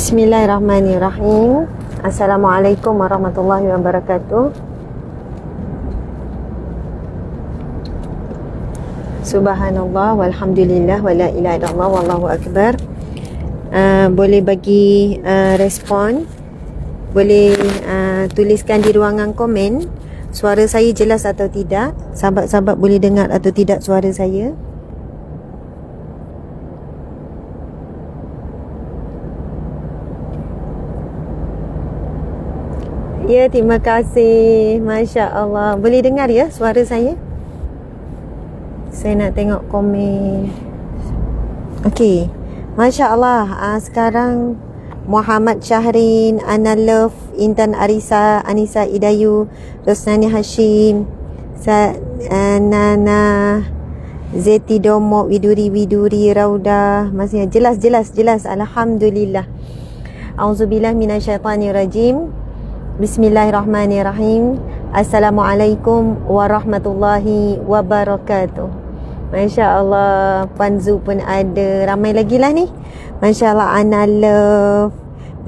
Bismillahirrahmanirrahim. Assalamualaikum warahmatullahi wabarakatuh. Subhanallah walhamdulillah wala ilaha illallah wallahu akbar. Boleh bagi respon, boleh tuliskan di ruangan komen suara saya jelas atau tidak. Sahabat-sahabat boleh dengar atau tidak suara saya. Ya, terima kasih. Masya Allah. Boleh dengar ya suara saya? Saya nak tengok komen. Okey. Masya Allah. Sekarang Muhammad Syahrin, Ana Love, Intan Arisa, Anissa Idayu, Rosnani Hashim, Nana, Zeti Domo, Widuri, Rauda. Masih jelas. Alhamdulillah. Auzubillah minasyaitanirrajim. Bismillahirrahmanirrahim. Assalamualaikum warahmatullahi wabarakatuh. Masya Allah. Puan Zu pun ada. Ramai lagi lah ni. Masya Allah. Ana Love,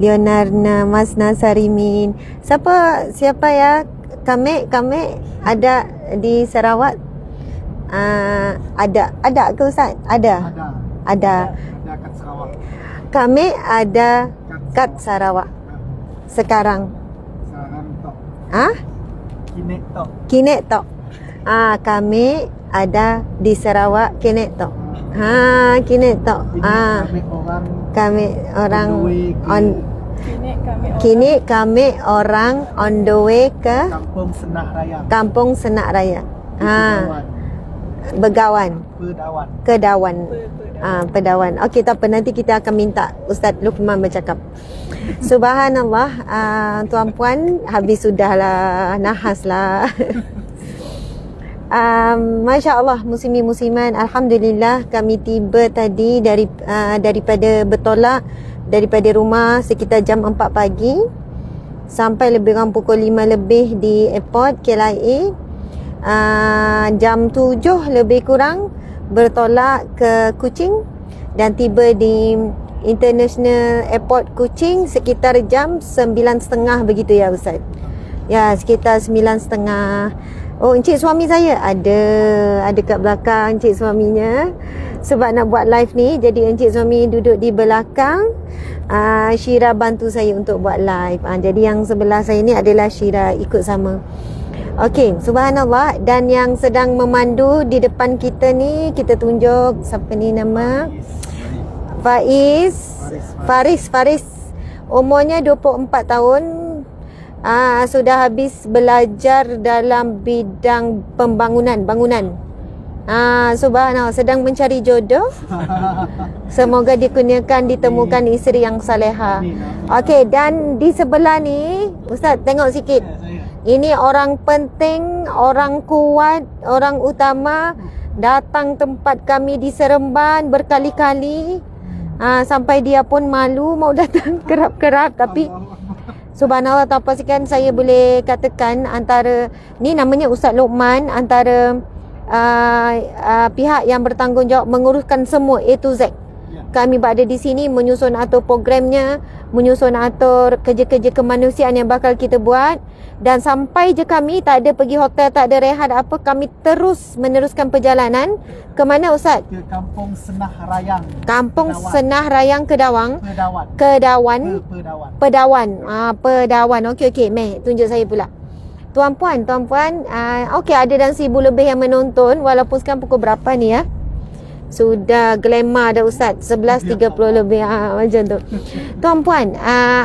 Leonarna, Mas Nasarimin. Siapa ya? Kamek ada di Sarawak? Ada ke Ustaz? Ada kat Sarawak. Kamek ada kat Sarawak sekarang. Kinek tok. Kami ada di Sarawak kinek tok. Kinek tok. Kami orang kini kami orang on the way ke Kampung Senak Raya. Kedawan. Pedawan. Okey, tak apa, nanti kita akan minta Ustaz Luqman bercakap. Subhanallah. Tuan-puan, habis sudahlah, nahas lah. Masya Allah, muslimin-musliman, alhamdulillah kami tiba tadi daripada bertolak daripada rumah sekitar jam 4 pagi sampai lebih kurang pukul 5 lebih di airport KLIA. Jam 7 lebih kurang bertolak ke Kuching dan tiba di International Airport Kuching sekitar jam 9.30 begitu ya Ustaz? Ya, sekitar 9.30. Oh, encik suami saya ada kat belakang encik suaminya sebab nak buat live ni. Jadi encik suami duduk di belakang. Syira bantu saya untuk buat live. Jadi yang sebelah saya ni adalah Syira ikut sama. Okey, subhanallah. Dan yang sedang memandu di depan kita ni, kita tunjuk siapa ni nama? Faris. Umurnya 24 tahun. Sudah habis belajar dalam bidang bangunan. Subhanallah, sedang mencari jodoh. Semoga dikurniakan ditemukan isteri yang salehah. Okey, dan di sebelah ni, Ustaz tengok sikit. Ini orang penting, orang kuat, orang utama datang tempat kami di Seremban berkali-kali. Sampai dia pun malu mau datang kerap-kerap. Tapi subhanallah, tak pastikan saya boleh katakan antara ni namanya Ustaz Luqman, antara pihak yang bertanggungjawab menguruskan semua A to Z. Kami berada di sini menyusun atur programnya, menyusun atur kerja-kerja kemanusiaan yang bakal kita buat. Dan sampai je kami tak ada pergi hotel, tak ada rehat apa, kami terus meneruskan perjalanan. Ke mana Ustaz? Ke Kampung Senah Rayang. Kampung Senah Rayang Kedawan. Pedawan. Okey, meh tunjuk saya pula. Tuan-puan, okey, ada dalam 1,000 lebih yang menonton. Walaupun sekarang pukul berapa ni ya? Sudah glamour dah Ustaz, 11.30 lebih macam tu. Tuan-puan,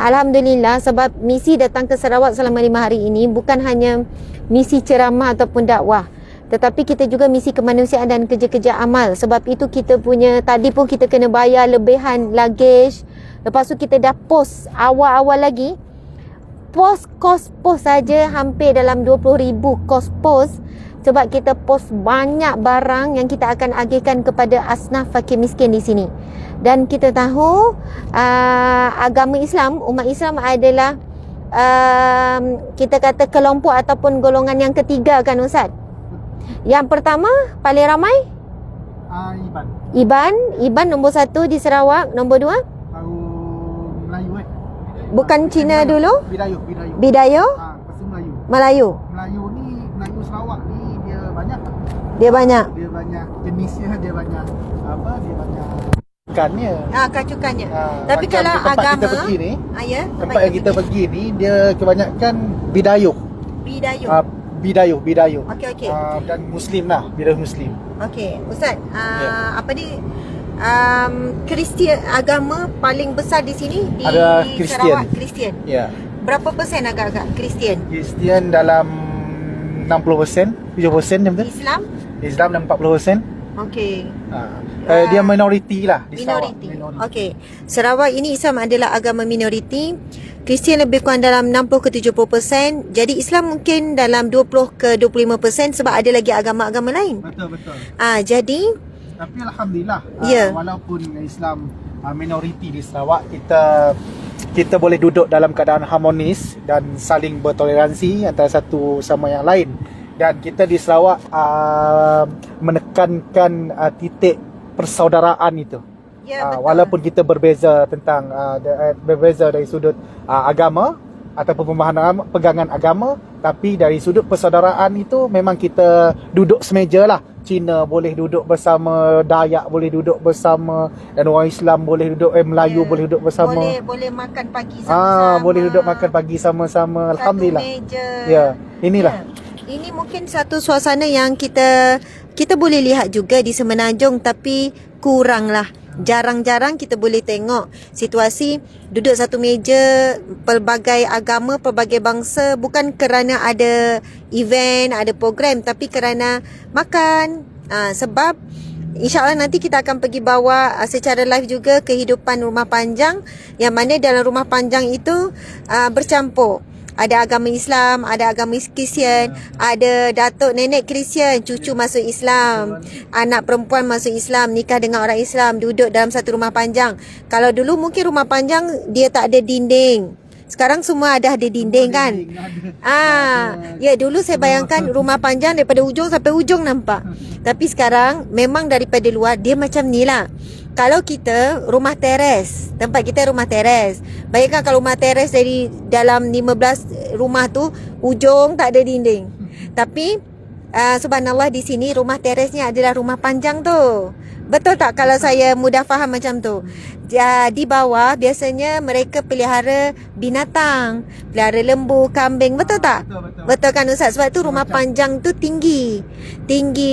alhamdulillah, sebab misi datang ke Sarawak selama 5 hari ini bukan hanya misi ceramah ataupun dakwah, tetapi kita juga misi kemanusiaan dan kerja-kerja amal. Sebab itu kita punya, tadi pun kita kena bayar lebihan luggage. Lepas tu kita dah post awal-awal lagi. Kos post saja hampir dalam 20,000 kos post. Sebab kita post banyak barang yang kita akan agihkan kepada asnaf fakir miskin di sini. Dan kita tahu agama Islam, umat Islam adalah kita kata kelompok ataupun golongan yang ketiga kan Ustaz? Yang pertama paling ramai Iban nombor 1 di Sarawak. Nombor 2 Melayu Bukan Cina dulu? Bidayuh. Bidayuh? Lepas tu Melayu. Melayu. Melayu ni, Melayu Sarawak ni dia banyak. Dia banyak. Dia banyak jenisnya, dia banyak dia banyak ikannya. Kacukannya. Tapi Macam kalau tempat agama, kita pergi ni, ya, tempat yang kita pergi ni dia kebanyakan Bidayuh. Bidayuh. Bidayuh. Okey. Dan Muslim lah, Bidayuh Muslim. Okey, Ustaz, apa ni Kristian, agama paling besar di sini di Ada Kristian. Sarawak, Kristian. Ya. Berapa persen agak-agak Kristian? Kristian dalam 60%, 70% macam tu. Islam dalam 40%. Okey. Dia minoriti lah di Minoriti. Sarawak. Okey. Sarawak ini Islam adalah agama minoriti. Kristian lebih kurang dalam 60 ke 70%. Jadi Islam mungkin dalam 20 ke 25% sebab ada lagi agama-agama lain. Betul. Jadi tapi alhamdulillah, walaupun Islam minoriti di Sarawak, kita boleh duduk dalam keadaan harmonis dan saling bertoleransi antara satu sama yang lain. Dan kita di Sarawak menekankan titik persaudaraan itu. Walaupun kita berbeza tentang berbeza dari sudut agama ataupun pemahaman pegangan agama, tapi dari sudut persaudaraan itu memang kita duduk semeja lah. Cina boleh duduk bersama, Dayak boleh duduk bersama, dan orang Islam boleh duduk, Melayu boleh duduk bersama. Boleh makan pagi sama-sama. Boleh duduk makan pagi sama-sama. Alhamdulillah. Satu meja. Ya, inilah. Ini mungkin satu suasana yang kita boleh lihat juga di Semenanjung, tapi kurang lah. Jarang-jarang kita boleh tengok situasi duduk satu meja pelbagai agama, pelbagai bangsa, bukan kerana ada event, ada program, tapi kerana makan. Sebab InsyaAllah nanti kita akan pergi bawa secara live juga kehidupan rumah panjang, yang mana dalam rumah panjang itu bercampur. Ada agama Islam, ada agama Kristian, ada datuk nenek Kristian, cucu masuk Islam, anak perempuan masuk Islam, nikah dengan orang Islam, duduk dalam satu rumah panjang. Kalau dulu mungkin rumah panjang dia tak ada dinding. Sekarang semua ada dinding kan? Ya, dulu saya bayangkan rumah panjang daripada ujung sampai ujung nampak. Tapi sekarang memang daripada luar dia macam ni lah. Kalau kita rumah teres, tempat kita rumah teres. Bayangkan kalau rumah teres dari dalam 15 rumah tu, ujung tak ada dinding. Tapi subhanallah di sini rumah teresnya adalah rumah panjang tu. Betul tak kalau saya mudah faham macam tu? Di bawah biasanya mereka pelihara binatang, pelihara lembu, kambing, betul tak? Betul kan Ustaz? Sebab tu rumah panjang tu tinggi.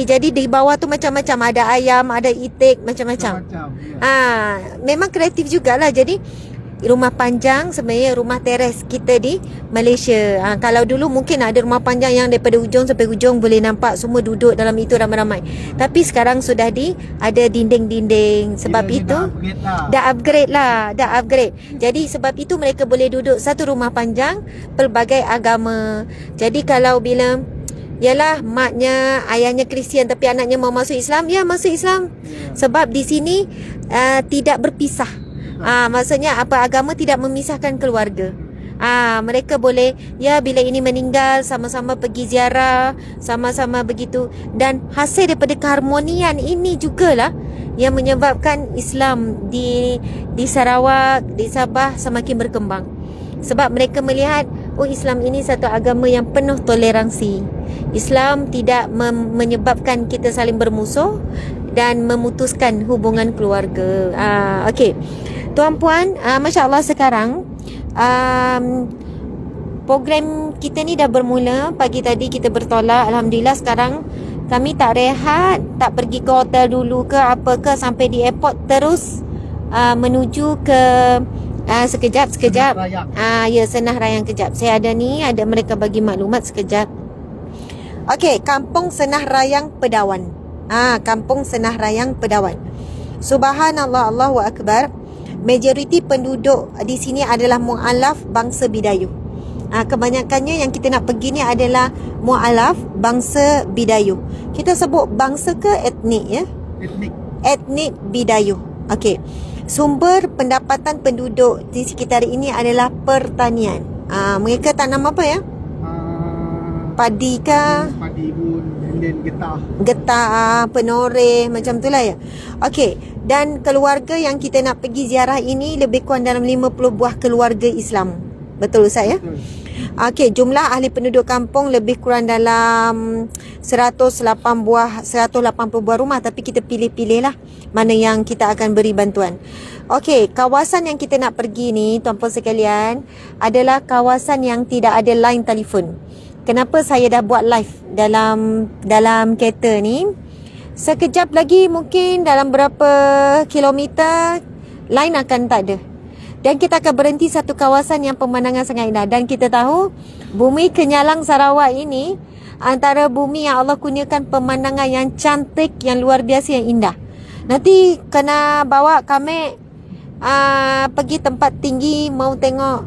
Jadi di bawah tu macam-macam, ada ayam, ada itik, macam-macam. Memang kreatif jugalah. Jadi rumah panjang sebenarnya rumah teres kita di Malaysia. Kalau dulu mungkin ada rumah panjang yang daripada ujung sampai ujung boleh nampak semua duduk dalam itu ramai-ramai. Tapi sekarang sudah ada dinding-dinding. Sebab itu dah upgrade. Jadi sebab itu mereka boleh duduk satu rumah panjang pelbagai agama. Jadi kalau bila yalah maknya ayahnya Kristian tapi anaknya mau masuk Islam, ya masuk Islam. Sebab di sini tidak berpisah. Maksudnya apa, agama tidak memisahkan keluarga. Mereka boleh bila ini meninggal sama-sama pergi ziarah, sama-sama begitu. Dan hasil daripada keharmonian ini jugalah yang menyebabkan Islam di Sarawak, di Sabah semakin berkembang. Sebab mereka melihat Islam ini satu agama yang penuh toleransi. Islam tidak menyebabkan kita saling bermusuh dan memutuskan hubungan keluarga. Okey. Tuan-puan, Masya Allah sekarang program kita ni dah bermula. Pagi tadi kita bertolak. Alhamdulillah sekarang kami tak rehat, tak pergi ke hotel dulu ke apa ke, sampai di airport terus menuju ke sekejap. Ya, Senah Rayang kejap. Saya ada mereka bagi maklumat sekejap. Okey, Kampung Senah Rayang Pedawan. Kampung Senah Rayang Pedawan. Subhanallah, Allahu Akbar. Majoriti penduduk di sini adalah mu'alaf bangsa Bidayuh. Kebanyakannya yang kita nak pergi ni adalah mu'alaf bangsa Bidayuh. Kita sebut bangsa ke etnik ya? Etnik Bidayuh. Okey. Sumber pendapatan penduduk di sekitar ini adalah pertanian. Mereka tanam apa ya? Padi ke? Padi bun, then getah, penoreh, macam tu lah ya. Okey, dan keluarga yang kita nak pergi ziarah ini lebih kurang dalam 50 buah keluarga Islam. Betul Ustaz ya? Okey, jumlah ahli penduduk kampung lebih kurang dalam 180 buah rumah, tapi kita pilih-pilih lah mana yang kita akan beri bantuan. Okey, kawasan yang kita nak pergi ni tuan-puan sekalian adalah kawasan yang tidak ada line telefon. Kenapa saya dah buat live dalam kereta ni? Sekejap lagi mungkin dalam berapa kilometer line akan tak ada. Dan kita akan berhenti satu kawasan yang pemandangan sangat indah. Dan kita tahu bumi Kenyalang Sarawak ini antara bumi yang Allah kurniakan pemandangan yang cantik, yang luar biasa, yang indah. Nanti kena bawa kami pergi tempat tinggi, mau tengok.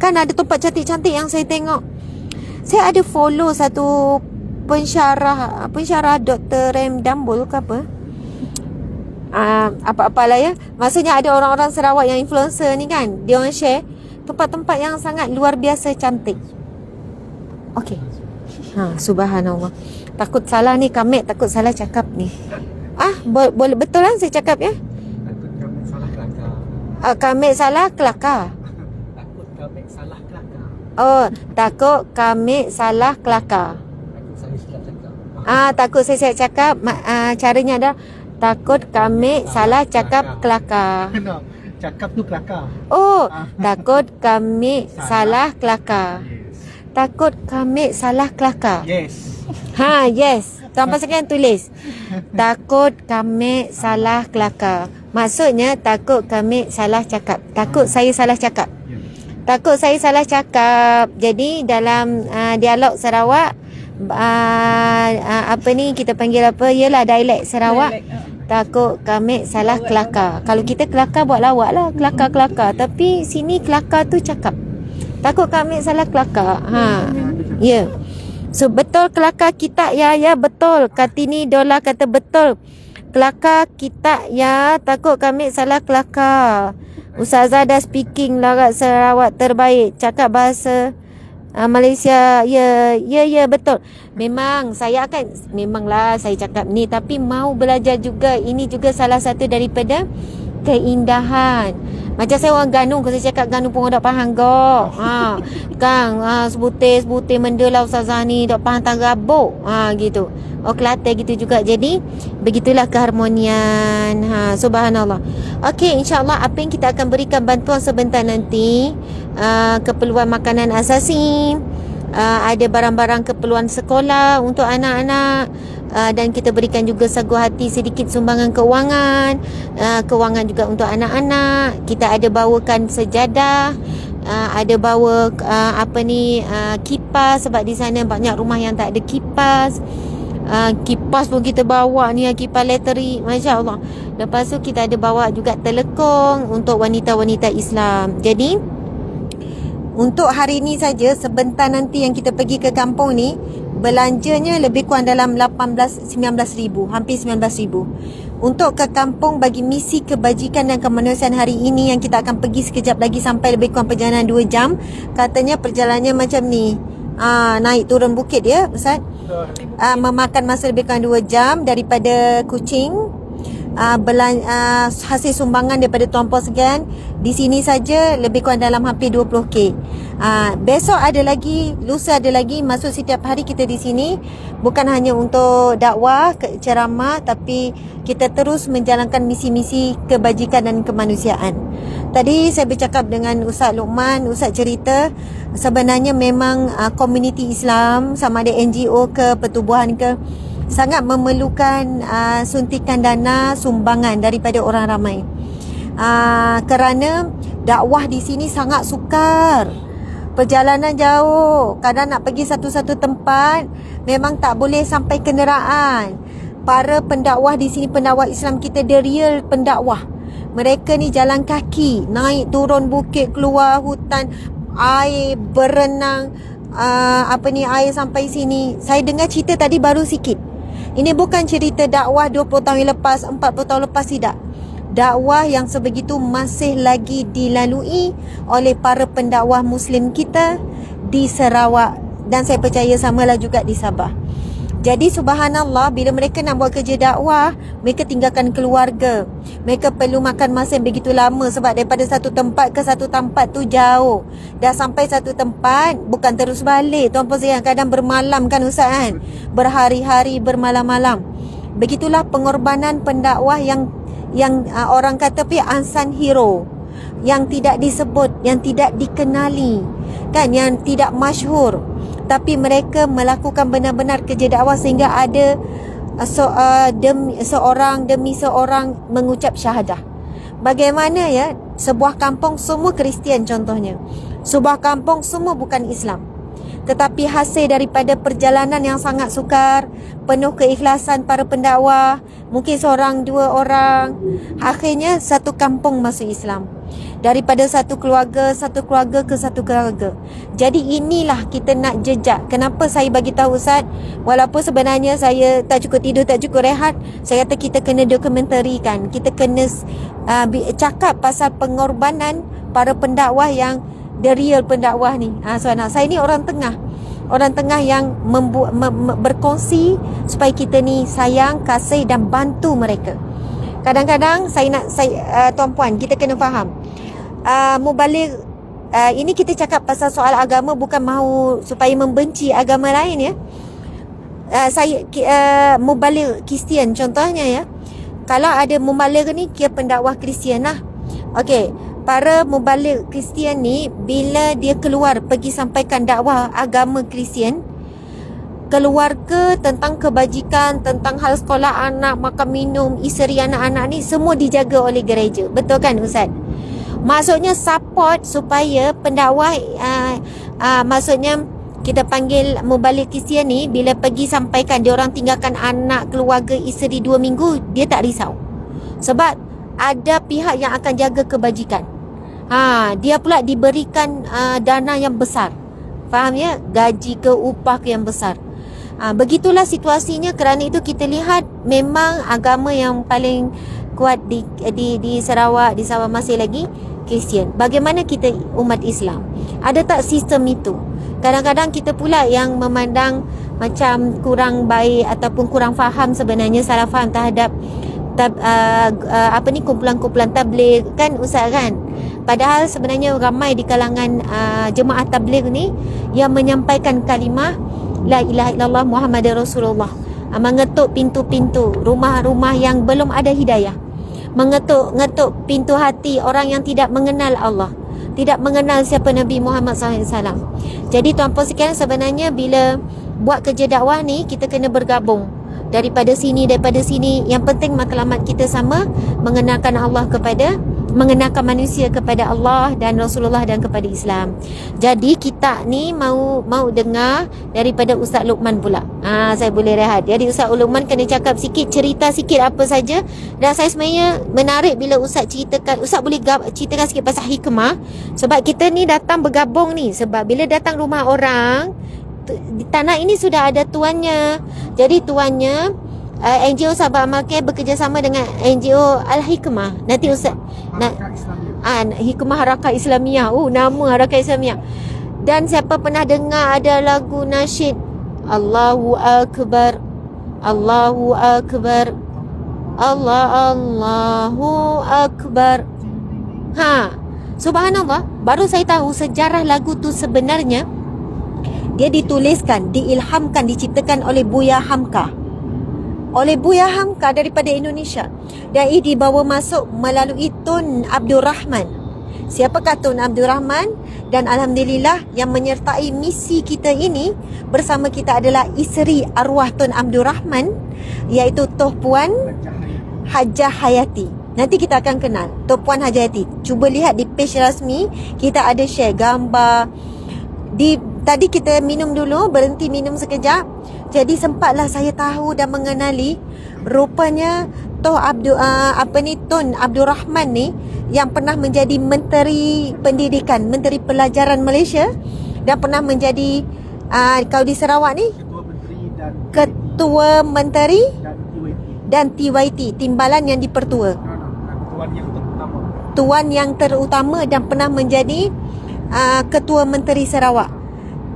Kan ada tempat cantik-cantik yang saya tengok. Saya ada follow satu pensyarah Dr. Rem Dambul ke apa? Apa-apalah ya. Maksudnya ada orang-orang Sarawak yang influencer ni kan, dia orang share tempat-tempat yang sangat luar biasa cantik. Okey. Subhanallah. Takut salah ni Kamek, takut salah cakap ni. Boleh betul lah saya cakap ya? Takut Kamek salah kelakar. Kamek salah kelakar. Takut Kamek salah kelakar. Oh, takut Kamek salah kelakar. Takut saya silap cakap. Takut saya silap cakap. Caranya adalah takut Kamek salah cakap kelakar. No, cakap tu kelakar. Oh, takut Kamek salah kelakar. Takut Kamek salah kelakar. Yes. Yes. Tuan-tuan sekalian tulis. Takut Kamek salah kelakar. Maksudnya takut Kamek salah cakap. Takut saya salah cakap. Takut saya salah cakap. Jadi dalam dialog Sarawak, apa ni kita panggil apa? Yalah dialek Sarawak. Takut Kamek salah kelakar. Kalau kita kelakar buat lawak lah, kelakar. Tapi sini kelakar tu cakap. Takut Kamek salah kelakar. Ya. So betul kelakar kita ya betul. Kartini Dola kata betul. Kelakar kita ya, takut Kamek salah kelakar. Ustazah dah speaking larat Sarawak terbaik. Cakap bahasa Malaysia. Ya betul. Memanglah saya cakap ni, tapi mau belajar juga. Ini juga salah satu daripada keindahan. Macam saya orang Ganung, kalau saya cakap Ganung pun orang tak faham kok. Kang, sebutir benda lah Ustazah ni, tak faham tanggabuk. Gitu. Kelantan gitu juga. Jadi begitulah keharmonian. Subhanallah. Okey, insya-Allah apa yang kita akan berikan bantuan sebentar nanti, keperluan makanan asasi, ada barang-barang keperluan sekolah untuk anak-anak, dan kita berikan juga sagu hati sedikit sumbangan kewangan, kewangan juga untuk anak-anak. Kita ada bawakan sejadah, ada bawa kipas, sebab di sana banyak rumah yang tak ada kipas. Kipas pun kita bawa ni, kipas elektrik, Masya Allah. Lepas tu kita ada bawa juga telekong untuk wanita-wanita Islam. Jadi untuk hari ni saja, sebentar nanti yang kita pergi ke kampung ni, belanjanya lebih kurang dalam 19 ribu, hampir 19 ribu. Untuk ke kampung bagi misi kebajikan dan kemanusiaan hari ini yang kita akan pergi sekejap lagi, sampai lebih kurang perjalanan 2 jam. Katanya perjalanannya macam ni, naik turun bukit ya Ustaz. Memakan masa lebih kurang 2 jam daripada Kuching. Hasil sumbangan daripada tuan-puan sekalian di sini saja lebih kurang dalam hampir 20k. Besok ada lagi, lusa ada lagi. Maksud setiap hari kita di sini bukan hanya untuk dakwah, ceramah, tapi kita terus menjalankan misi-misi kebajikan dan kemanusiaan. Tadi saya bercakap dengan Ustaz Luqman. Ustaz cerita sebenarnya memang komuniti Islam, sama ada NGO ke pertubuhan ke, sangat memerlukan suntikan dana sumbangan daripada orang ramai. Kerana dakwah di sini sangat sukar. Perjalanan jauh, kadang nak pergi satu-satu tempat memang tak boleh sampai kenderaan. Para pendakwah di sini, pendakwah Islam kita, the real pendakwah. Mereka ni jalan kaki, naik turun bukit, keluar hutan, air, berenang, air sampai sini. Saya dengar cerita tadi baru sikit. Ini bukan cerita dakwah 20 tahun yang lepas, 40 tahun lepas, tidak. Dakwah yang sebegitu masih lagi dilalui oleh para pendakwah Muslim kita di Sarawak, dan saya percaya samalah juga di Sabah. Jadi subhanallah, bila mereka nak buat kerja dakwah, mereka tinggalkan keluarga. Mereka perlu makan masa yang begitu lama sebab daripada satu tempat ke satu tempat tu jauh. Dah sampai satu tempat, bukan terus balik. Tuan-puan sekalian, kadang bermalam kan Ustaz kan? Berhari-hari, bermalam-malam. Begitulah pengorbanan pendakwah yang orang kata unsung hero, yang tidak disebut, yang tidak dikenali, kan, yang tidak masyhur, tapi mereka melakukan benar-benar kerja dakwah sehingga ada seorang demi seorang mengucap syahadah. Bagaimana ya, sebuah kampung semua Kristian contohnya, sebuah kampung semua bukan Islam, tetapi hasil daripada perjalanan yang sangat sukar, penuh keikhlasan para pendakwah, mungkin seorang dua orang, akhirnya satu kampung masuk Islam. Daripada satu keluarga ke satu keluarga. Jadi inilah kita nak jejak. Kenapa saya bagi tahu Ustaz, walaupun sebenarnya saya tak cukup tidur, tak cukup rehat, saya kata kita kena dokumentarikan, kita kena cakap pasal pengorbanan para pendakwah yang the real pendakwah ni. Saya ni orang tengah yang berkongsi supaya kita ni sayang, kasih dan bantu mereka. Kadang-kadang tuan-puan, kita kena faham, mubalik ini kita cakap pasal soal agama, bukan mahu supaya membenci agama lain ya. Mubalik Kristian contohnya ya, kalau ada mubalik ni kira pendakwah Kristian lah. Okey, para mubalik Kristian ni bila dia keluar pergi sampaikan dakwah agama Kristian, keluarga, tentang kebajikan, tentang hal sekolah anak, makan minum, isteri anak-anak ni semua dijaga oleh gereja. Betul kan Ustaz? Maksudnya support supaya pendakwah maksudnya kita panggil mubalik Kristian ni, bila pergi sampaikan, dia orang tinggalkan anak, keluarga, isteri 2 minggu, dia tak risau. Sebab ada pihak yang akan jaga kebajikan. Dia pula diberikan dana yang besar. Faham ya? Gaji ke upah ke yang besar. Begitulah situasinya. Kerana itu kita lihat memang agama yang paling kuat di Sarawak, di Sabah masih lagi Kristian. Bagaimana kita umat Islam? Ada tak sistem itu? Kadang-kadang kita pula yang memandang macam kurang baik ataupun kurang faham, sebenarnya salah faham terhadap kumpulan-kumpulan tabligh kan Ustaz kan. Padahal sebenarnya ramai di kalangan jemaah tabligh ni yang menyampaikan kalimah La ilaha illallah Muhammadur Rasulullah, mengetuk pintu-pintu rumah-rumah yang belum ada hidayah, mengetuk pintu hati orang yang tidak mengenal Allah, tidak mengenal siapa Nabi Muhammad SAW. Jadi tuan-puan sekalian, sebenarnya bila buat kerja dakwah ni, kita kena bergabung daripada sini. Yang penting matlamat kita sama, mengenalkan mengenalkan manusia kepada Allah dan Rasulullah dan kepada Islam. Jadi kita ni mau dengar daripada Ustaz Luqman pula. Saya boleh rehat. Jadi Ustaz Luqman kena cakap sikit, cerita sikit apa saja. Dan saya sebenarnya menarik bila Ustaz ceritakan, Ustaz boleh ceritakan sikit pasal hikmah. Sebab kita ni datang bergabung ni, sebab bila datang rumah orang, di tanah ini sudah ada tuannya. Jadi tuannya NGO Sabah Amal Care bekerjasama dengan NGO Al-Hikmah. Nanti Ustaz Hikmah Harakah Islamiyah. Nama Harakah Islamiyah. Dan siapa pernah dengar ada lagu nasyid Allahu Akbar, Allahu Akbar, Allahu Akbar. Subhanallah, baru saya tahu sejarah lagu tu sebenarnya dia dituliskan, diilhamkan, diciptakan oleh Buya Hamka. Daripada Indonesia. Dan ia dibawa masuk melalui Tun Abdul Rahman. Siapakah Tun Abdul Rahman? Dan alhamdulillah yang menyertai misi kita ini bersama kita adalah isteri arwah Tun Abdul Rahman, iaitu Toh Puan Hajah Hayati. Nanti kita akan kenal Toh Puan Hajah Hayati. Cuba lihat di page rasmi, kita ada share gambar. Tadi kita minum dulu, berhenti minum sekejap. Jadi sempatlah saya tahu dan mengenali, rupanya Tun Abdul Rahman ni yang pernah menjadi Menteri Pendidikan, Menteri Pelajaran Malaysia, dan pernah menjadi kalau di Sarawak ni Ketua Menteri dan TYT, Timbalan yang Dipertua. Tuan yang terutama dan pernah menjadi Ketua Menteri Sarawak.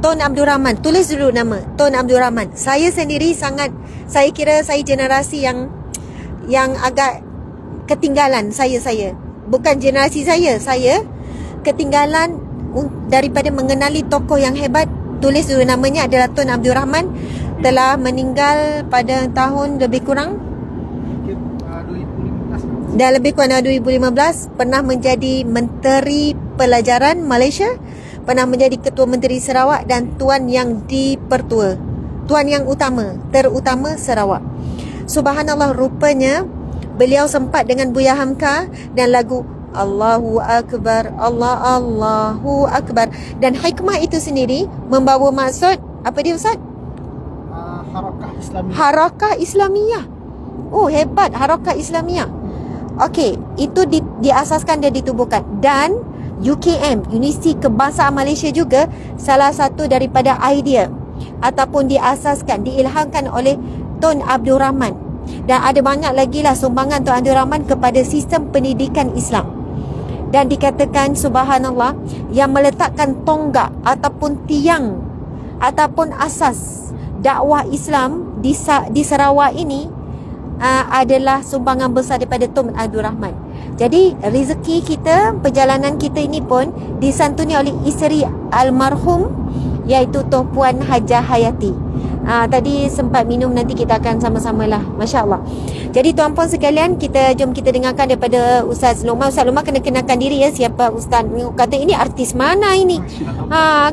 Tun Abdul Rahman. Tulis dulu nama, Tun Abdul Rahman. Saya sendiri saya kira saya generasi yang agak ketinggalan. Saya bukan generasi saya ketinggalan daripada mengenali tokoh yang hebat. Tulis dulu namanya adalah Tun Abdul Rahman. Telah meninggal pada tahun lebih kurang 2015. dah lebih kurang 2015. Pernah menjadi Menteri Pelajaran Malaysia, pernah menjadi Ketua Menteri Sarawak dan Tuan yang dipertua, Tuan yang terutama Sarawak. Subhanallah, rupanya beliau sempat dengan Buya Hamka dan lagu Allahu Akbar, Allahu Akbar. Dan hikmah itu sendiri membawa maksud apa dia Ustaz? Harakah Islamiyah. Harakah Islamiyah. Oh, hebat, Harakah Islamiyah. Okey, itu diasaskan dan ditubuhkan. Dan UKM, Universiti Kebangsaan Malaysia juga salah satu daripada idea ataupun diasaskan, diilhamkan oleh Tun Abdul Rahman. Dan ada banyak lagi lah sumbangan Tun Abdul Rahman kepada sistem pendidikan Islam. Dan dikatakan subhanallah, yang meletakkan tonggak ataupun tiang ataupun asas dakwah Islam di Sarawak ini adalah sumbangan besar daripada Tun Abdul Rahman. Jadi rezeki kita, perjalanan kita ini pun disantuni oleh isteri almarhum, iaitu Tuan Puan Hajah Hayati. Tadi sempat minum, nanti kita akan sama-sama lah. Masya Allah. Jadi tuan puan sekalian, jom kita dengarkan daripada Ustaz Luqman. Ustaz Luqman kena kenalkan diri ya, siapa Ustaz. Kata ini artis mana ini?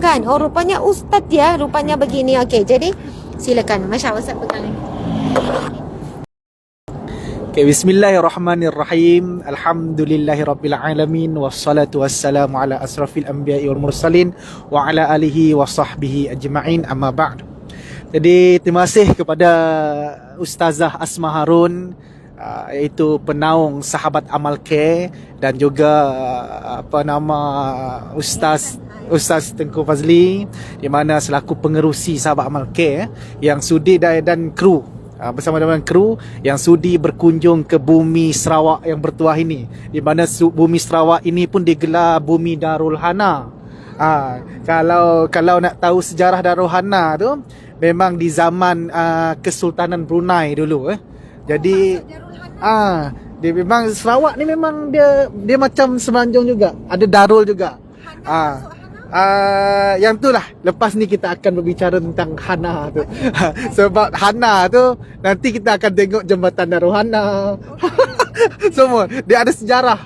Kan? Oh, rupanya Ustaz ya, rupanya begini. Okey, jadi silakan. Masya Allah, Ustaz pegang. Okay, bismillahirrahmanirrahim. Alhamdulillahirabbil alamin wassalatu wassalamu ala asrafil anbiya'i wal mursalin wa ala alihi wa sahbihi ajma'in, amma ba'd. Jadi terima kasih kepada Ustazah Asma Harun, iaitu penaung sahabat Amal Care, dan juga Ustaz Tengku Fazli, di mana selaku pengerusi sahabat Amal Care yang sudi dan kru bersama dengan kru yang sudi berkunjung ke bumi Sarawak yang bertuah ini, di mana bumi Sarawak ini pun digelar bumi Darul Hana. Kalau nak tahu sejarah Darul Hana tu, memang di zaman Kesultanan Brunei dulu. Jadi dia memang Sarawak ni memang dia macam Semenanjung juga, ada Darul juga. Yang tu lah, lepas ni kita akan berbicara tentang Hana tu. Sebab Hana tu nanti kita akan tengok jembatan Darul Hana. Semua dia ada sejarah.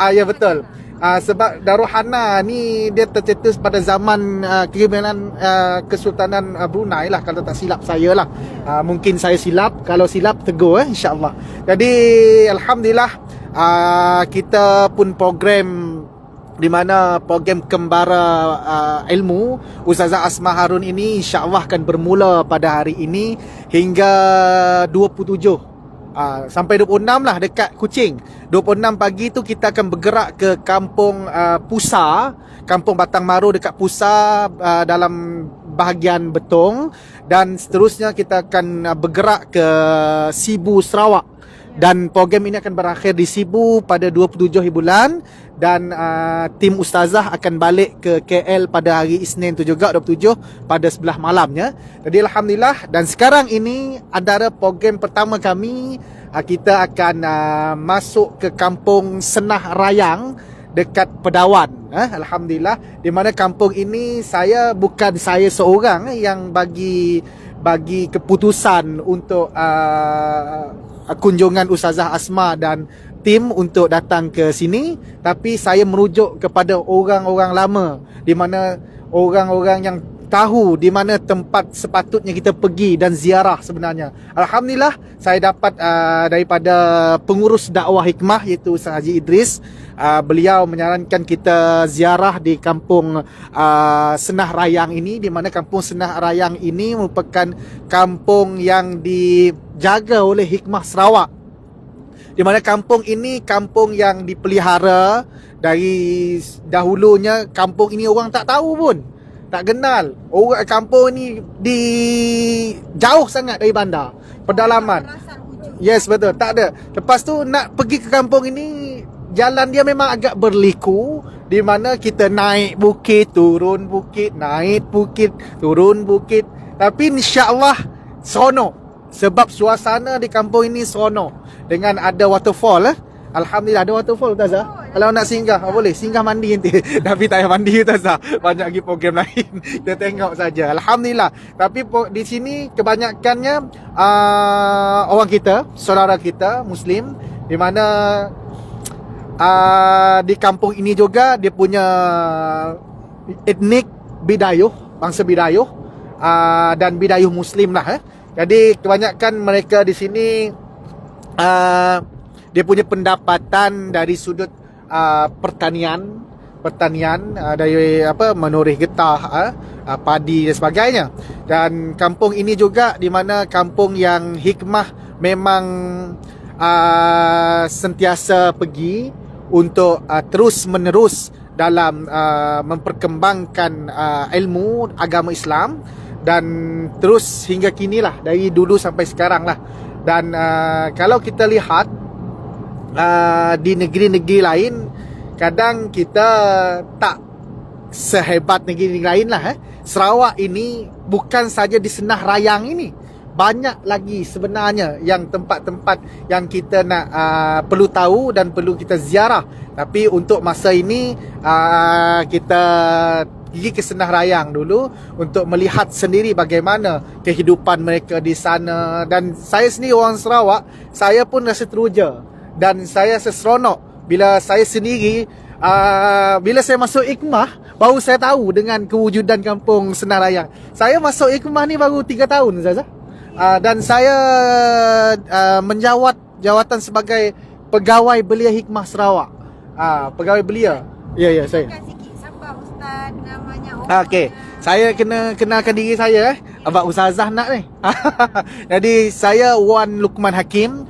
Ya betul. Sebab Darul Hana ni dia tercetus pada zaman kegemilangan Kesultanan Brunei lah, kalau tak silap saya lah. Mungkin saya silap, kalau silap tegur insya-Allah. Jadi alhamdulillah, kita pun program di mana program Kembara Ilmu Ustazah Asma Harun ini insya-Allah akan bermula pada hari ini hingga 27 sampai 26 lah, dekat Kuching. 26 pagi tu kita akan bergerak ke kampung Pusa, kampung Batang Maru dekat Pusa, dalam bahagian Betong, dan seterusnya kita akan bergerak ke Sibu Sarawak, dan program ini akan berakhir di Sibu pada 27 bulan, dan tim ustazah akan balik ke KL pada hari Isnin tu juga 27 pada 11 malamnya. Jadi alhamdulillah, dan sekarang ini antara program pertama kami, kita akan masuk ke kampung Senah Rayang dekat Pedawan. Alhamdulillah, di mana kampung ini bukan saya seorang yang bagi keputusan untuk kunjungan Ustazah Asma dan tim untuk datang ke sini, tapi saya merujuk kepada orang-orang lama, di mana orang-orang yang tahu di mana tempat sepatutnya kita pergi dan ziarah sebenarnya. Alhamdulillah, saya dapat daripada pengurus dakwah hikmah, iaitu Ustaz Haji Idris. Beliau menyarankan kita ziarah di kampung Senah Rayang ini, di mana kampung Senah Rayang ini merupakan kampung yang dijaga oleh Hikmah Sarawak, di mana kampung ini kampung yang dipelihara dari dahulunya. Kampung ini orang tak tahu pun, tak kenal. Orang kampung ni jauh sangat dari bandar, pedalaman. Yes, betul, tak ada. Lepas tu nak pergi ke kampung ini, jalan dia memang agak berliku, di mana kita naik bukit, turun bukit, naik bukit, turun bukit. Tapi insya-Allah seronok. Sebab suasana di kampung ini seronok. Dengan ada waterfall Alhamdulillah ada waterfall Ustazah. Kalau nak singgah boleh singgah mandi nanti. Tapi tak payah mandi Ustazah. Banyak lagi program lain. Kita tengok saja. Alhamdulillah. Tapi di sini kebanyakannya orang kita, saudara kita Muslim, di mana di kampung ini juga dia punya etnik Bidayuh, bangsa Bidayuh dan Bidayuh Muslim lah. Jadi kebanyakan mereka di sini dia punya pendapatan dari sudut pertanian dari menoreh getah, padi dan sebagainya. Dan kampung ini juga di mana kampung yang hikmah memang sentiasa pergi untuk terus menerus dalam memperkembangkan ilmu agama Islam, dan terus hingga kini lah, dari dulu sampai sekarang lah. Dan kalau kita lihat di negeri-negeri lain, kadang kita tak sehebat negeri-negeri lain lah. Sarawak ini bukan saja di Senah Rayang ini, banyak lagi sebenarnya yang tempat-tempat yang kita nak perlu tahu dan perlu kita ziarah. Tapi untuk masa ini kita pergi ke Senah Rayang dulu untuk melihat sendiri bagaimana kehidupan mereka di sana. Dan saya sendiri orang Sarawak, saya pun rasa teruja dan saya seseronok bila saya sendiri bila saya masuk Hikmah, baru saya tahu dengan kewujudan kampung Senah Rayang. Saya masuk Hikmah ni baru 3 tahun Ustazah. Dan saya menjawat jawatan sebagai pegawai belia Hikmah Sarawak. Pegawai belia. Ya saya. Okey, saya kena kenalkan diri saya Abang Ustazah nak ni. Jadi saya Wan Lukman Hakim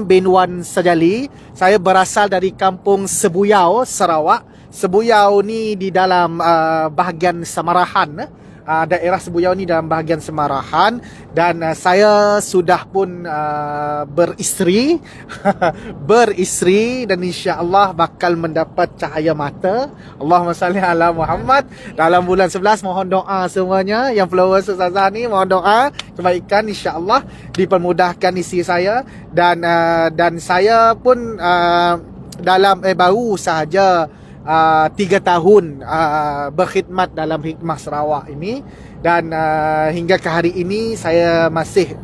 bin Wan Sajali. Saya berasal dari kampung Sebuyau, Sarawak. Sebuyau ni di dalam bahagian Samarahan. Daerah Sebuyau ni dalam bahagian Samarahan. Dan saya sudah pun beristeri dan insya-Allah bakal mendapat cahaya mata. Allahumma salli ala Muhammad. Dalam bulan 11 mohon doa semuanya yang followers Ustazah ni, mohon doa kebaikan, insya-Allah dipermudahkan isi saya. Dan saya pun dalam baru sahaja 3 tahun berkhidmat dalam Hikmah Sarawak ini. Dan hingga ke hari ini saya masih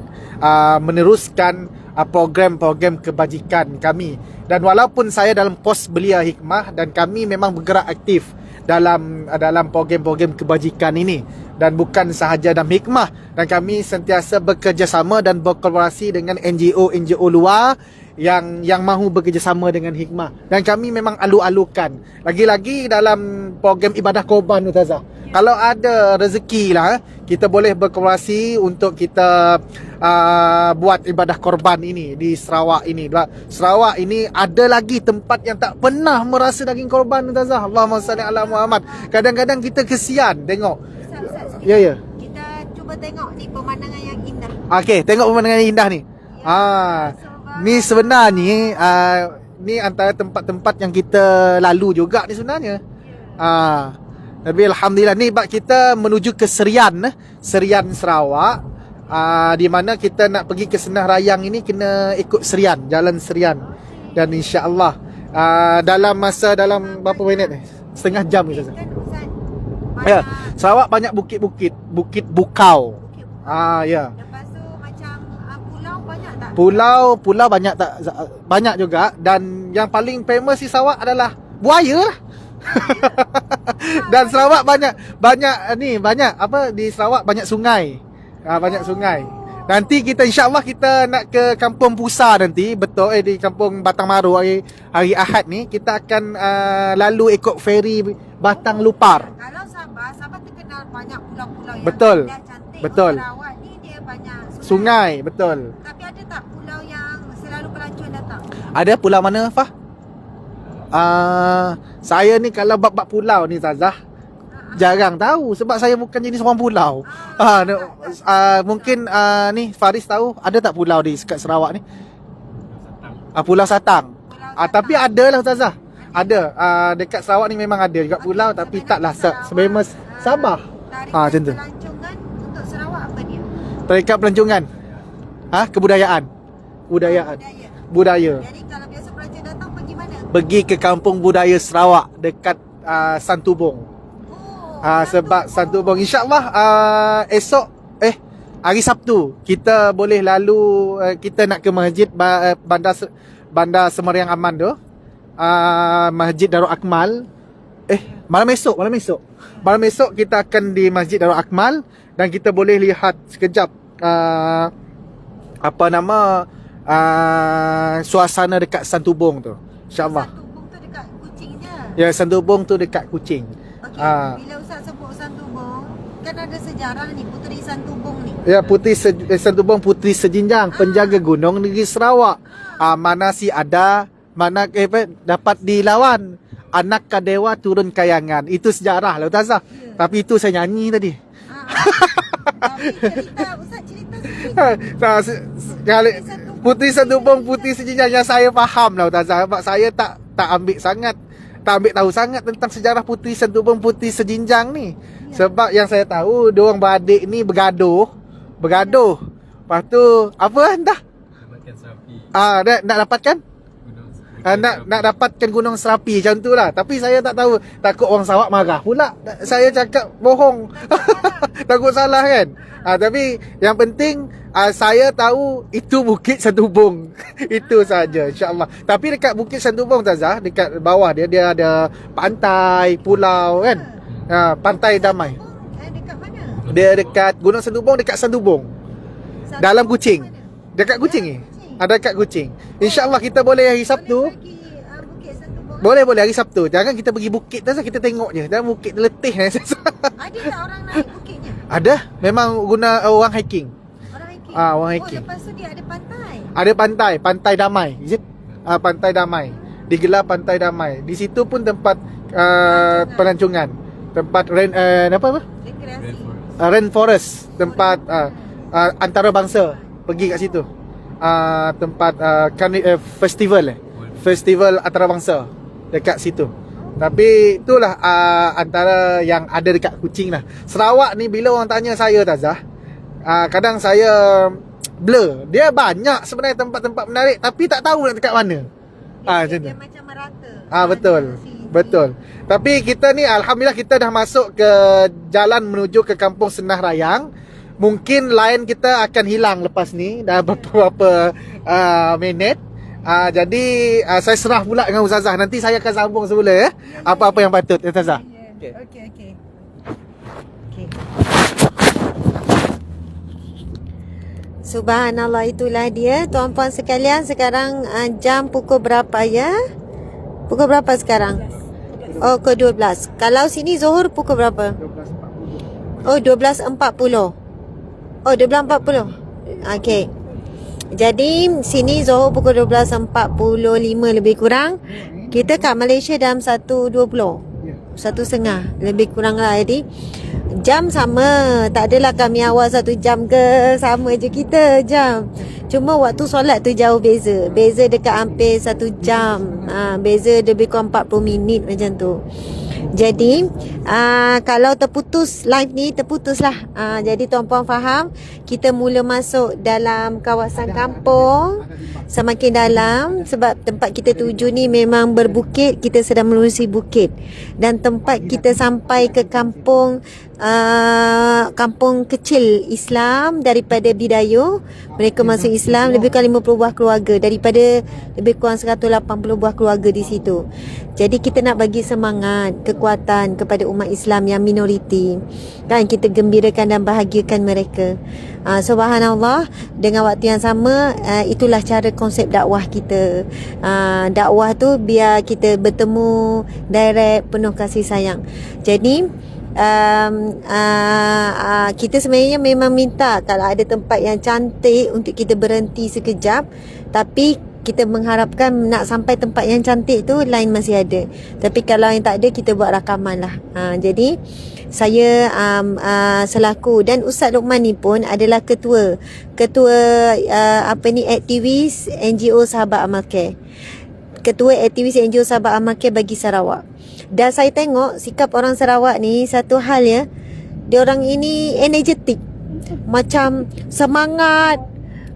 meneruskan program-program kebajikan kami. Dan walaupun saya dalam pos belia Hikmah, dan kami memang bergerak aktif dalam program-program kebajikan ini, dan bukan sahaja dalam Hikmah, dan kami sentiasa bekerjasama dan berkolaborasi dengan NGO luar yang mahu bekerjasama dengan Hikmah. Dan kami memang alu-alukan lagi-lagi dalam program ibadah korban Ustazah. Kalau ada rezeki lah, kita boleh berkolaborasi untuk kita buat ibadah korban ini di Sarawak ini. Sarawak ini ada lagi tempat yang tak pernah merasa daging korban Ustazah. Allahumma salli ala Muhammad. Kadang-kadang kita kesian tengok. Ya. Kita cuba tengok ni pemandangan yang indah. Okey, tengok pemandangan yang indah ni. Ni sebenarnya ni antara tempat-tempat yang kita lalu juga ni sebenarnya. Tapi alhamdulillah ni kita menuju ke Serian Sarawak. Di mana kita nak pergi ke Senah Rayang ini kena ikut Serian, jalan Serian. Dan insya-Allah dalam berapa minit ni? Setengah jam ni Ustaz. Ya, Sarawak banyak bukit-bukit, Bukit Bukau. Ya. Lepas tu macam pulau banyak tak? Pulau banyak tak? Banyak juga. Dan yang paling famous di Sarawak adalah buaya lah. Dan Sarawak banyak di Sarawak banyak sungai. Banyak sungai. Nanti kita insya-Allah kita nak ke Kampung Pusa nanti, betul di Kampung Batang Maru hari Ahad ni kita akan lalu ikut feri Batang Lupar. Kalau Sabah terkenal banyak pulau-pulau yang Betul. indah, cantik. Betul. Sarawak ni dia banyak Sungai, betul. Tapi ada tak pulau yang selalu pelancong datang? Ada pulau mana, Fah? Saya ni kalau bab pulau ni Zazah jarang tahu sebab saya bukan jenis orang pulau. Mungkin ni Faris tahu ada tak pulau di dekat Sarawak ni? Pulau Satang. Tapi ada lah Ustazah. Ada. Dekat Sarawak ni memang ada juga pulau tapi taklah se-famous Sabah. Macam tu. Pelancongan untuk Sarawak apa dia? Tarikat pelancongan. Kebudayaan. Budaya. Jadi kalau biasa pelancong datang pergi mana? Pergi ke Kampung Budaya Sarawak dekat Santubong. Sebab Santubong insya-Allah esok hari Sabtu kita boleh lalu, kita nak ke masjid Bandar Semeriang Aman tu. Masjid Darul Akmal. Malam esok kita akan di Masjid Darul Akmal dan kita boleh lihat sekejap suasana dekat Santubong tu. InsyaAllah. Santubong tu dekat Kuching je. Ya, Santubong tu dekat Kuching. Okey, bila Ustaz sebut Santubong, kan ada sejarah ni Puteri Santubong ni. Ya, Santubong Puteri Sejinjang, penjaga gunung negeri Sarawak. Mana si ada, mana dapat dilawan. Anak kadewa turun kayangan. Itu sejarah lah Ustazah. Tapi itu saya nyanyi tadi. Ustaz cerita sikit. Puteri Santubong Puteri Sejinjang yang saya faham lah Ustazah. Sebab saya tak ambil tahu sangat tentang sejarah Puteri Santubong Puteri Sejinjang ni. Sebab yang saya tahu diorang beradik ni bergaduh. Lepas tu apa entah. Dapatkan sapi. Nak dapatkan nak dapatkan Gunung Serapi macam tu lah. Tapi saya tak tahu. Takut orang Sarawak marah pula saya cakap bohong. Takut salah kan. Tapi yang penting saya tahu itu Bukit Santubong. Itu saja insya-Allah. Tapi dekat Bukit Santubong Tazah, dekat bawah dia ada pantai, pulau kan. Pantai Damai. Dekat mana? Dia dekat Gunung Santubong, dekat Santubong. Dalam Kuching. Dekat Kuching ni. Ada dekat Kuching. InsyaAllah kita boleh hari Sabtu. Bukit Santubong. Boleh hari Sabtu. Jangan kita pergi bukit Tazah, kita tengok je. Dan bukit dia letih. Ada tak orang naik bukitnya? Ada. Memang guna orang hiking. Orang hiking. Orang hiking. Lepas tu dia ada pantai. Ada pantai, Pantai Damai. Is it? Pantai Damai. Digelar Pantai Damai. Di situ pun tempat pelancongan. Tempat Rekreasi. rainforest. Tempat antarabangsa. Pergi kat situ. Tempat festival antarabangsa dekat situ. Tapi itulah antara yang ada dekat Kuching lah. Sarawak ni bila orang tanya saya Tazah, kadang saya blur. Dia banyak sebenarnya tempat-tempat menarik tapi tak tahu nak dekat mana. Macam tu. Dia macam merata. Betul. Tapi kita ni alhamdulillah kita dah masuk ke jalan menuju ke Kampung Senah Rayang. Mungkin line kita akan hilang lepas ni dah beberapa minit. Jadi saya serah pula dengan Ustazah. Nanti saya akan sambung semula apa-apa yang patut Ustazah. Okey. Subhanallah, itulah dia tuan-puan sekalian. Sekarang jam pukul berapa ya? Pukul berapa sekarang? Pukul 12. Kalau sini Zuhur pukul berapa? 12.40. 12.40. Okey. Jadi sini Zuhur pukul 12.45 lebih kurang. Kita kat Malaysia dalam 1.20. 1.30 lebih kurang lah. Jadi jam sama. Tak adalah kami awal 1 jam ke. Sama je kita jam. Cuma waktu solat tu jauh beza. Beza dekat hampir 1 jam. Beza lebih kurang 40 minit macam tu. Jadi kalau terputus live ni, terputus lah. Jadi tuan-puan faham, kita mula masuk dalam kawasan kampung. Semakin dalam, sebab tempat kita tuju ni memang berbukit. Kita sedang menerusi bukit. Dan tempat kita sampai ke kampung kampung kecil Islam daripada Bidayuh. Mereka masuk Islam lebih kurang 50 buah keluarga. Daripada lebih kurang 180 buah keluarga di situ. Jadi kita nak bagi semangat, kekuatan kepada umat Islam yang minoriti. Kan, kita gembirakan dan bahagiakan mereka. Subhanallah, dengan waktu yang sama, itulah cara konsep dakwah kita. Dakwah tu biar kita bertemu direct, penuh kasih sayang. Jadi kita sebenarnya memang minta kalau ada tempat yang cantik untuk kita berhenti sekejap. Tapi kita mengharapkan nak sampai tempat yang cantik tu line masih ada. Tapi kalau yang tak ada, kita buat rakaman lah. Jadi saya selaku, dan Ustaz Luqman ni pun adalah ketua aktivis NGO Sahabat Amal Care. Ketua Aktivis NGO Sabah Amal Care bagi Sarawak. Dan saya tengok sikap orang Sarawak ni satu hal ya. Dia orang ini energetik. Macam semangat.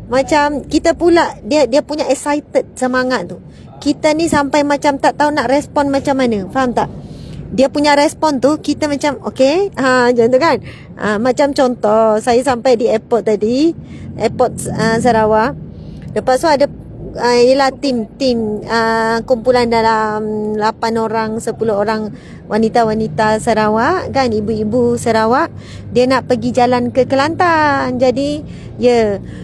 Macam kita pula dia punya excited semangat tu. Kita ni sampai macam tak tahu nak respon macam mana. Faham tak? Dia punya respon tu kita macam okey, macam tu kan. Macam contoh saya sampai di airport tadi, airport Sarawak. Lepas tu ada ialah tim kumpulan dalam 8 orang 10 orang wanita-wanita Sarawak kan, ibu-ibu Sarawak. Dia nak pergi jalan ke Kelantan. Jadi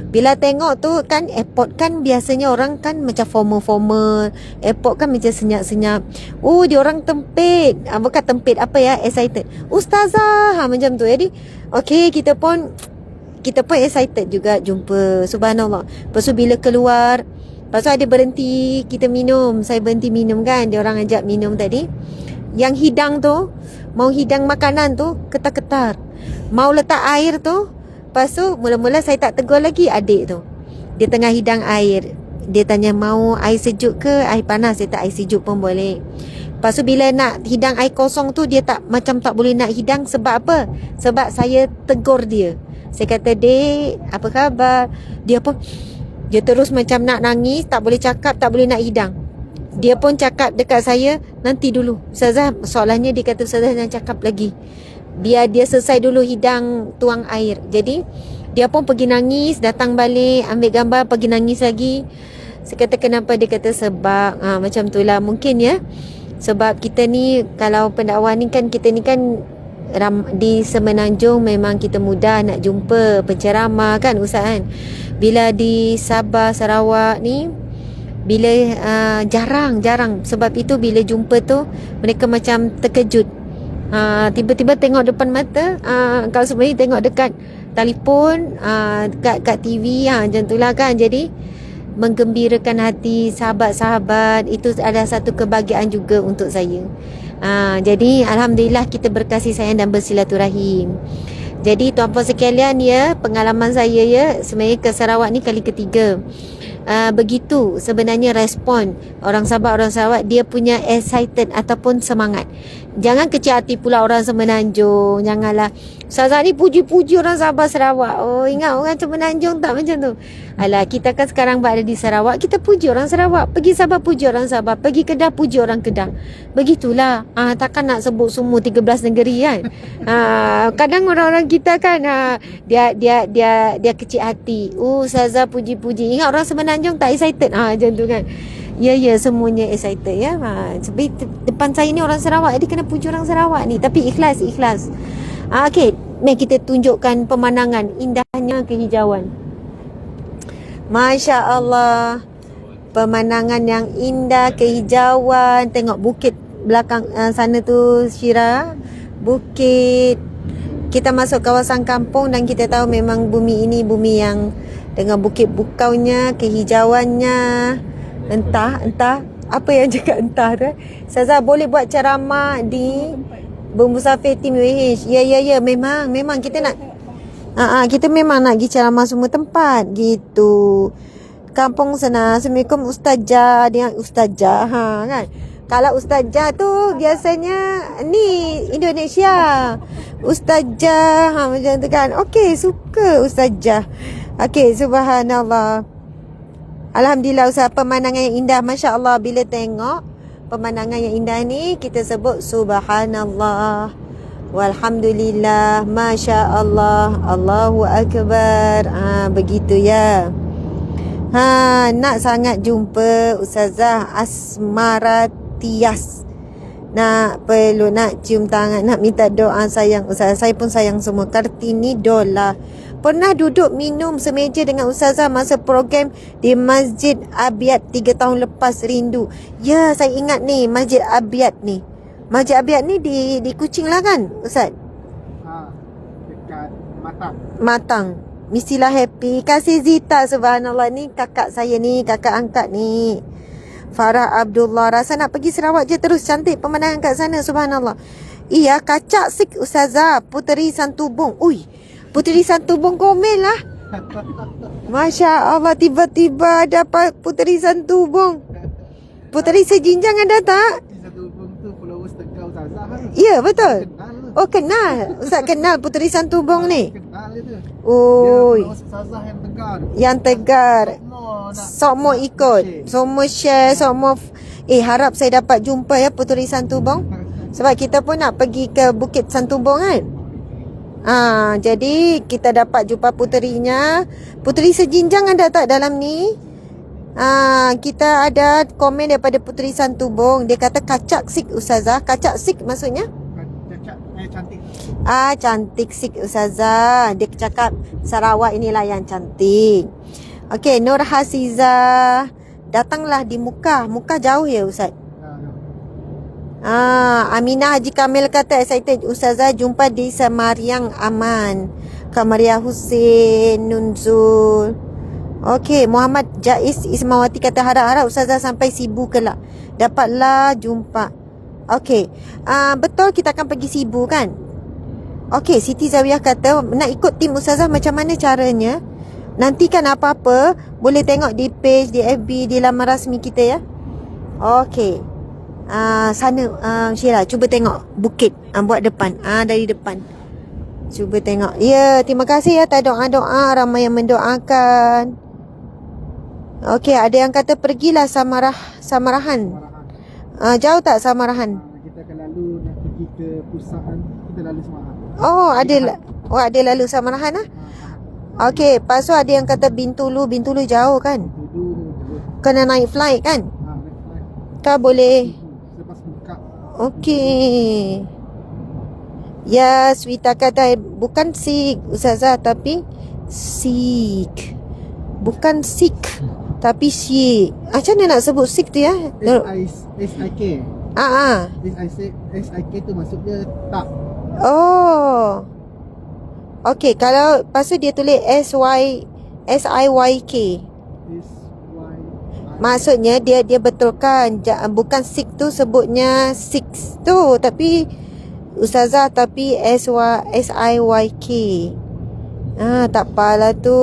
bila tengok tu kan, airport kan biasanya orang kan macam formal. Airport kan macam senyap-senyap. Dia orang tempit, bukan tempit, apa ya, excited. Ustazah macam tu. Jadi okey, kita pun excited juga jumpa. Subhanallah. Lepas tu bila keluar, lepas tu ada berhenti, kita minum. Saya berhenti minum kan, dia orang ajak minum tadi. Yang hidang tu, mau hidang makanan tu, ketar-ketar. Mau letak air tu, lepas tu mula-mula saya tak tegur lagi adik tu. Dia tengah hidang air. Dia tanya mau air sejuk ke air panas. Dia tak, air sejuk pun boleh. Lepas tu bila nak hidang air kosong tu, dia tak boleh nak hidang. Sebab apa? Sebab saya tegur dia. Saya kata, "Dek, apa khabar?" Dia terus macam nak nangis, tak boleh cakap, tak boleh nak hidang. Dia pun cakap dekat saya, "Nanti dulu Ustazah." Soalannya dia kata, "Ustazah jangan cakap lagi, biar dia selesai dulu hidang tuang air." Jadi dia pun pergi nangis, datang balik, ambil gambar, pergi nangis lagi. Saya kata kenapa? Dia kata sebab macam tu lah mungkin ya. Sebab kita ni, kalau pendakwah ni kan, kita ni kan di Semenanjung memang kita mudah nak jumpa penceramah kan Ustaz kan. Bila di Sabah, Sarawak ni, bila jarang. Sebab itu bila jumpa tu mereka macam terkejut. Tiba-tiba tengok depan mata. Kalau sebenarnya tengok dekat telefon, kat TV, macam tu lah kan. Jadi menggembirakan hati sahabat-sahabat, itu adalah satu kebahagiaan juga untuk saya. Jadi Alhamdulillah kita berkasih sayang dan bersilaturahim. Jadi tuan-puan sekalian ya, pengalaman saya ya, sebenarnya ke Sarawak ni kali ketiga. Begitu sebenarnya respon orang Sabah, orang Sarawak, dia punya excited ataupun semangat. Jangan kecil hati pula orang Semenanjung. Janganlah Ustazah ni puji-puji orang Sabah, Sarawak. Ingat orang Semenanjung tak macam tu. Alah, kita kan sekarang berada di Sarawak, kita puji orang Sarawak. Pergi Sabah puji orang Sabah, pergi Kedah puji orang Kedah. Begitulah. Takkan nak sebut semua 13 negeri kan. Kadang orang-orang kita kan dia kecil hati. Ustazah puji-puji. Ingat orang Semenanjung tak excited. Macam tu kan. Ya, semuanya excited ya. Sebab depan saya ni orang Sarawak, dia kena puji orang Sarawak ni. Tapi ikhlas. Okey, mari kita tunjukkan pemandangan indahnya kehijauan. Masya Allah, pemandangan yang indah, kehijauan. Tengok bukit belakang sana tu, Syira. Bukit. Kita masuk kawasan kampung dan kita tahu memang bumi ini bumi yang dengan bukit bukaunya, kehijauannya. Entah apa yang cakap entah tu. Ustazah boleh buat ceramah di Bermusafir Tim UH. Ya, memang kita nak kita memang nak pergi ceramah semua tempat gitu. Kampung sana. Assalamualaikum Ustazah dengan Ustazah kan. Kalau Ustazah tu biasanya ni Indonesia. Ustazah macam tu kan. Okey, suka Ustazah. Okey, subhanallah. Alhamdulillah Ustaz, pemandangan yang indah. Masya Allah, bila tengok pemandangan yang indah ni, kita sebut subhanallah, walhamdulillah, Masya Allah, Allahu Akbar. Begitu ya. Nak sangat jumpa Ustazah Asmara Tias. Perlu nak cium tangan, nak minta doa sayang Ustazah. Saya pun sayang semua. Kartini Dola. Pernah duduk minum semeja dengan Ustazah masa program di Masjid Abiyat 3 tahun lepas, rindu. Ya, saya ingat ni Masjid Abiyat ni. Masjid Abiyat ni di Kuching lah kan Ustaz? Dekat Matang. Mestilah happy. Kasih Zita, subhanallah, ni kakak saya ni, kakak angkat ni. Farah Abdullah, rasa nak pergi Sarawak je terus, cantik pemandangan kat sana, subhanallah. Iya, kacak sik Ustazah, Puteri Santubong. Puteri Santubong komen lah. Masya Allah, tiba-tiba dapat Puteri Santubong. Puteri sejinjang ada tak? Satu bung tu followers Tegal Ustazah kan? Ya, betul. Kenal tu. Oh, kenal. Ustaz kenal Puteri Santubong ni. Kenal dia tu. Dia Oi, followers Ustazah yang Tegal. yang Tegar. Semua nak Semua ikut. Semua share, semua harap saya dapat jumpa ya Puteri Santubong. Sebab kita pun nak pergi ke Bukit Santubong kan. Jadi kita dapat jumpa puterinya. Puteri sejinjang ada tak dalam ni? Kita ada komen daripada Puteri Santubong. Dia kata kacak sik Ustazah. Kacak sik maksudnya? cantik. Cantik sik Ustazah. Dia cakap Sarawak inilah yang cantik. Okey, Nur Hasiza. Datanglah di Mukah. Mukah jauh ya Ustaz? Aminah Haji Kamil kata excited Ustazah jumpa di Semariang aman. Kamaria Hussein Nunzul. Okey, Muhammad Jais Ismawati kata harap-harap Ustazah sampai Sibu kelak. Dapatlah jumpa. Okey. Betul kita akan pergi Sibu kan? Okey, Siti Zawiyah kata nak ikut tim Ustazah macam mana caranya? Nanti kan apa-apa boleh tengok di page, di FB, di laman rasmi kita ya. Okey. Sana Syirah cuba tengok bukit buat depan. Dari depan. Cuba tengok. Ya, terima kasih ya atas doa-doa ramai yang mendoakan. Okey, ada yang kata pergilah Samarahan. Jauh tak Samarahan? Kita akan lalu nak pergi ke pusat, kita lalu Samarahan. Ada lalu Samarahan Okey, lepas tu ada yang kata Bintulu jauh kan? Kena naik flight kan? Kau boleh. Lepas buka. Okey. Ya, Swita kata bukan Sikh Ustazah tapi Sikh. Bukan Sikh tapi Sikh. Macam mana nak sebut Sikh tu ya? SIK. SIK tu maksud dia tak. Oh. Okey, kalau lepas tu dia tulis SIYK. Maksudnya dia betulkan bukan Sikh tu sebutnya Sikh tu tapi Ustazah tapi SIYK. Tak apalah tu.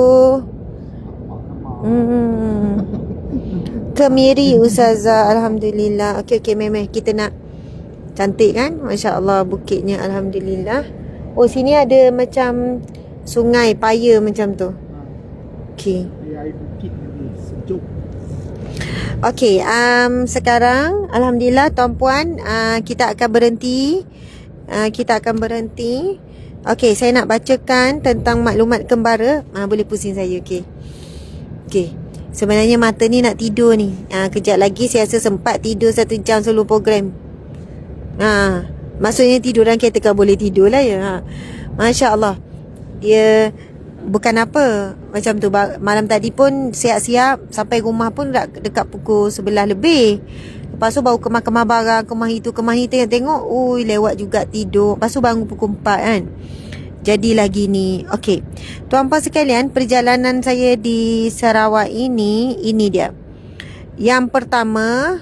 Kemiri Ustazah, alhamdulillah. Okey memeh kita nak cantik kan? Masya-Allah bukitnya alhamdulillah. Oh, sini ada macam sungai paya macam tu. Okey. Air bukit ni sejuk. Okey, sekarang alhamdulillah tuan-puan, kita akan berhenti. Okey, saya nak bacakan tentang maklumat kembara. Boleh pusing saya, okey. Okey. Sebenarnya mata ni nak tidur ni. Kejap lagi saya rasa sempat tidur 1 jam sebelum program. Maksudnya tidur dalam kereta kau boleh tidur lah ya. Masya Allah. Dia bukan apa macam tu. Malam tadi pun siap-siap sampai rumah pun dekat pukul 11 lebih. Lepas tu baru kemah-kemah barang, kemah itu tengok. Ui, lewat juga tidur. Lepas tu bangun pukul 4 kan. Jadi lagi ni. Okey. Tuan-puan sekalian, perjalanan saya di Sarawak ini dia. Yang pertama,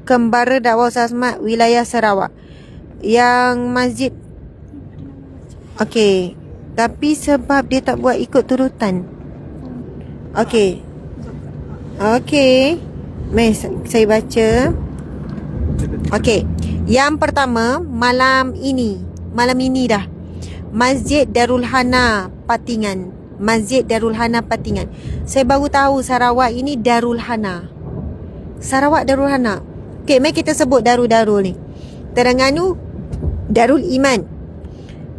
Kembara Dakwah Sasmat wilayah Sarawak. Yang masjid. Okey. Tapi sebab dia tak buat ikut turutan. Okey. Saya baca. Okey. Yang pertama, malam ini dah. Masjid Darul Hana Patingan. Saya baru tahu Sarawak ini Darul Hana. Sarawak Darul Hana. Okey, mari kita sebut darul-darul ni. Terengganu Darul Iman.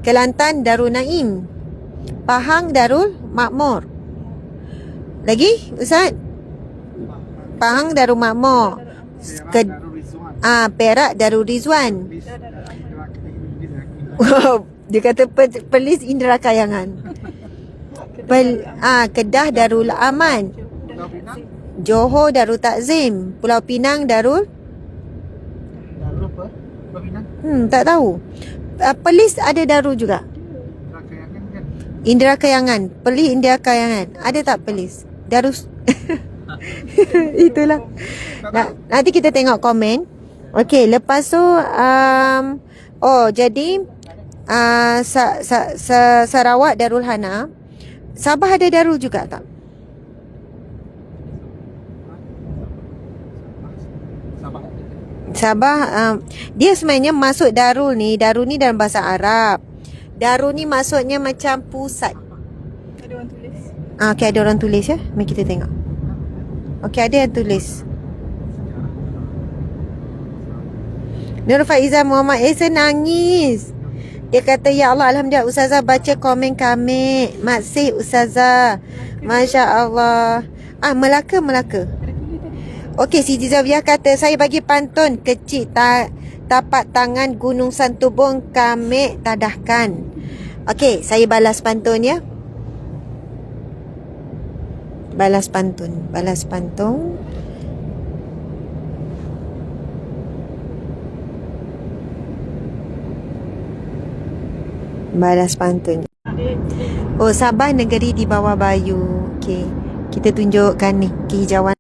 Kelantan Darul Naim. Pahang Darul Makmur. Lagi Ustaz? Pahang Darul Makmur. Perak Darul Rizwan. Dia kata Perlis Indra Kayangan. Kedah Darul Aman. Johor Darul Takzim. Pulau Pinang Darul tak tahu. Perlis ada Darul juga. Indra Kayangan. Perlis Indra Kayangan. Ada tak Perlis? Darus. Itulah. Nanti kita tengok komen. Okey, lepas tu jadi Sarawak Darul Hana. Sabah ada Darul juga tak? Sabah, dia sebenarnya masuk Darul ni dalam bahasa Arab. Darul ni maksudnya macam pusat. Ada orang tulis. Okay, ada orang tulis ya. Mari kita tengok. Okay, ada yang tulis. Nur Faiza Muhammad Ehsan nangis. Dia kata, ya Allah, Alhamdulillah Ustazah baca komen kami. Maksih Ustazah. Masya Allah. Melaka. Okey, Siti Zawiah kata, saya bagi pantun kecil tapak tangan Gunung Santubong kami tadahkan. Okey, saya balas pantun ya. Balas pantun. Balas pantun. Oh, Sabah negeri di bawah bayu. Okey. Kita tunjukkan ni kehijauan